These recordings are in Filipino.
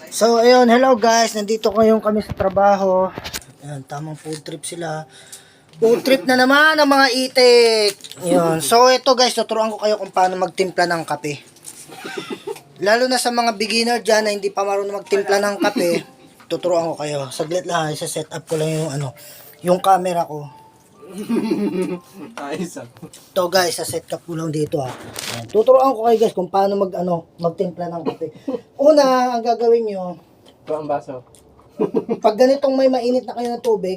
So, ayun, hello guys. Nandito ngayon kami sa trabaho. Ayan, tamang food trip sila. Food trip na naman ang mga itik. Ayun. So, ito guys, tuturuan ko kayo kung paano magtimpla ng kape. Lalo na sa mga beginner dyan na hindi pa marunong magtimpla ng kape, tuturuan ko kayo. Saglit lang, isa-set up ko lang yung yung camera ko. Ito guys, sa-set up ko lang dito ha. Ayan. Tuturuan ko kayo guys kung paano magtimpla ng kape. Una, ang gagawin nyo, Ito ang baso. pag ganitong may mainit na kayo ng tubig,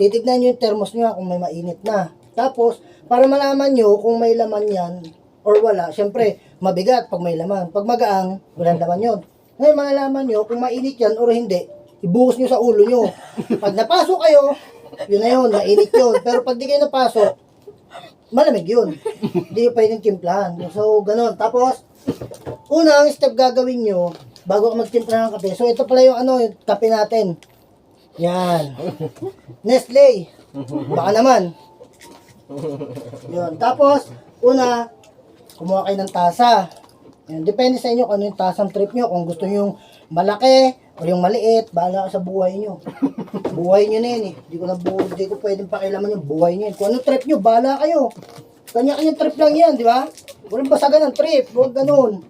titignan nyo yung thermos nyo kung may mainit na. Tapos, para malaman nyo kung may laman yan or wala, syempre, mabigat pag may laman. Pag magaang, walang laman yun. Ngayon, malalaman nyo kung mainit yan or hindi, ibuhos nyo sa ulo nyo. Pag napasok kayo, yun na yun, mainit yun. Pero pag di kayo napasok, malamig yun. Hindi nyo pwedeng timplahan. So, ganun. Tapos, unang step gagawin nyo, bago ka magtimpla ng kape. So, ito pala yung yung kape natin. Yan. Nestle. Baka naman. Yun. Tapos, una, kumuha kayo ng tasa. Yan. Depende sa inyo kung ano yung tasang trip nyo. Kung gusto nyo yung malaki o yung maliit, bahala ka sa buhay nyo. Buhay nyo na yun eh. Hindi ko pwedeng pakilaman yung buhay nyo. Kung ano trip nyo, bahala kayo. Kanya-kanyang trip lang yan, di ba? Walang basagan ng trip. Huwag ganun.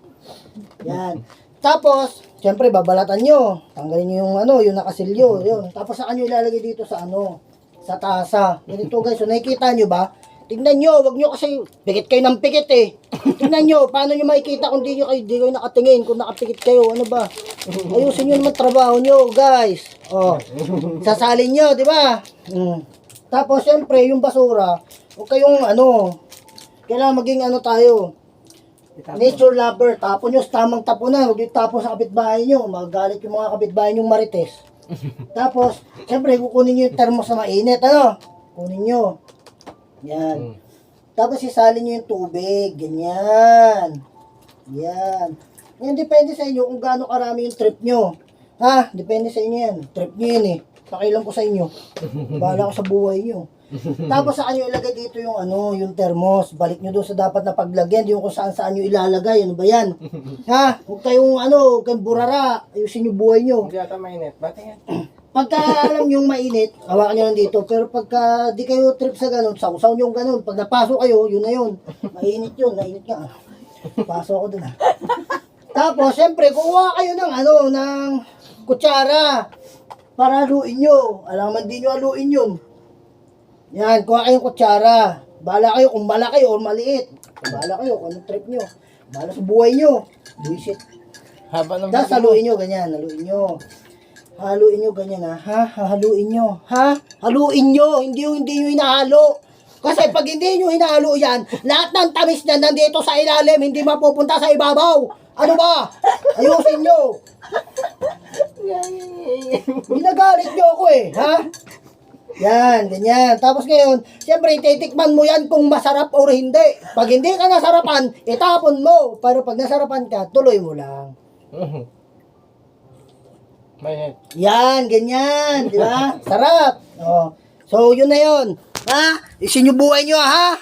Yan. Tapos, siyempre, babalatan nyo. Tanggalin nyo yung nakasilyo. Yun. Tapos, saan nyo ilalagay dito sa sa tasa. Ganito guys, so nakikita nyo ba? Tingnan nyo, wag nyo kasi, pikit kayo ng pikit eh. Tingnan nyo, paano nyo makikita kung di kayo nakatingin, kung nakapikit kayo, ano ba? Ayusin nyo naman trabaho nyo, guys. Oh, sasalin nyo, di ba? Tapos, siyempre, yung basura, huwag kayong kailangan maging tayo, nature lover. Tapon nyo sa tamang tapunan, huwag yung tapon sa kapitbahay nyo. Magagalit yung mga kapitbahay nyong marites. Tapos, siyempre, kukunin nyo yung thermos na mainit, kunin nyo. Yan. Tapos, isalin nyo yung tubig. Ganyan. Yan. Yan, depende sa inyo kung gaano karami yung trip nyo. Ha? Depende sa inyo yan. Trip nyo yan eh. Pakilang ko sa inyo. Bahala ko sa buhay nyo. Tapos saan nyo ilagay dito yung thermos. Balik nyo doon sa dapat na paglagyan. Yung kung saan nyo ilalagay. Ano ba yan? Ha? Huwag kayong burara. Ayusin yung buhay nyo. Hindi ata mainit. Ba't yan? Pagka alam yung mainit, hawakan nyo lang dito. Pero pagka di kayo trip sa ganun, sausaw nyo yung ganun. Pag napasok kayo, yun na yun. Mainit yun. Mainit nga. Pasok ako dun Tapos, syempre, kuha kayo ng kutsara. Para haluin nyo. Alam di nyo haluin yun. Yan, kuha kayong kutsara. Bahala kayo kung malaki o maliit. Bahala kayo kung anong trip nyo. Bahala sa buhay nyo. Buisit. Haba ng Tapos haluin nyo, ganyan. Haluin nyo. Haluin nyo, ganyan ha. Haluin nyo. Ha? Haluin nyo. Hindi nyo hinahalo. Kasi pag hindi nyo hinahalo yan, lahat ng tamis niyan nandito sa ilalim, hindi mapupunta sa ibabaw. Ano ba? Ayusin nyo. Ginagalit nyo ako eh. Ha? Yan, ganyan. Tapos ngayon, siyempre, titikman mo yan kung masarap o hindi. Pag hindi ka nasarapan, itapon mo. Pero pag nasarapan ka, tuloy mo lang. mainit. Yan, ganyan. Di ba? Sarap. Oh. So, yun na yun. Ha? Isin yung buhay nyo, ha?